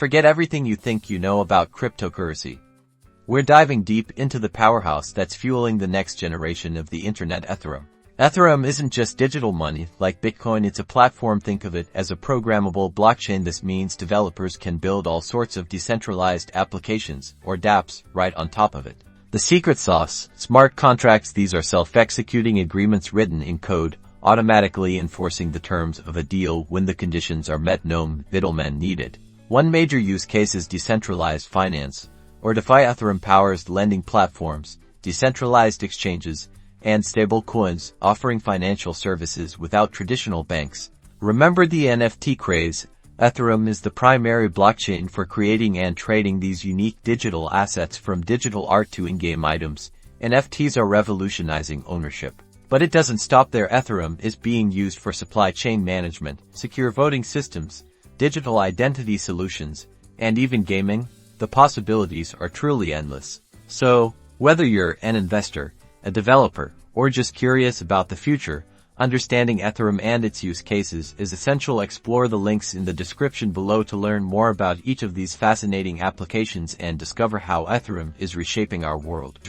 Forget everything you think you know about cryptocurrency. We're diving deep into the powerhouse that's fueling the next generation of the internet, Ethereum. Ethereum isn't just digital money like Bitcoin, it's a platform. Think of it as a programmable blockchain. This means developers can build all sorts of decentralized applications, or dApps, right on top of it. The secret sauce: smart contracts. These are self-executing agreements written in code, automatically enforcing the terms of a deal when the conditions are met. No middlemen needed. One major use case is decentralized finance, or DeFi. Ethereum powers lending platforms, decentralized exchanges, and stable coins, offering financial services without traditional banks. Remember the NFT craze? Ethereum is the primary blockchain for creating and trading these unique digital assets, from digital art to in-game items. NFTs are revolutionizing ownership. But it doesn't stop there. Ethereum is being used for supply chain management, secure voting systems, digital identity solutions, and even gaming. The possibilities are truly endless. So, whether you're an investor, a developer, or just curious about the future, understanding Ethereum and its use cases is essential. Explore the links in the description below to learn more about each of these fascinating applications and discover how Ethereum is reshaping our world.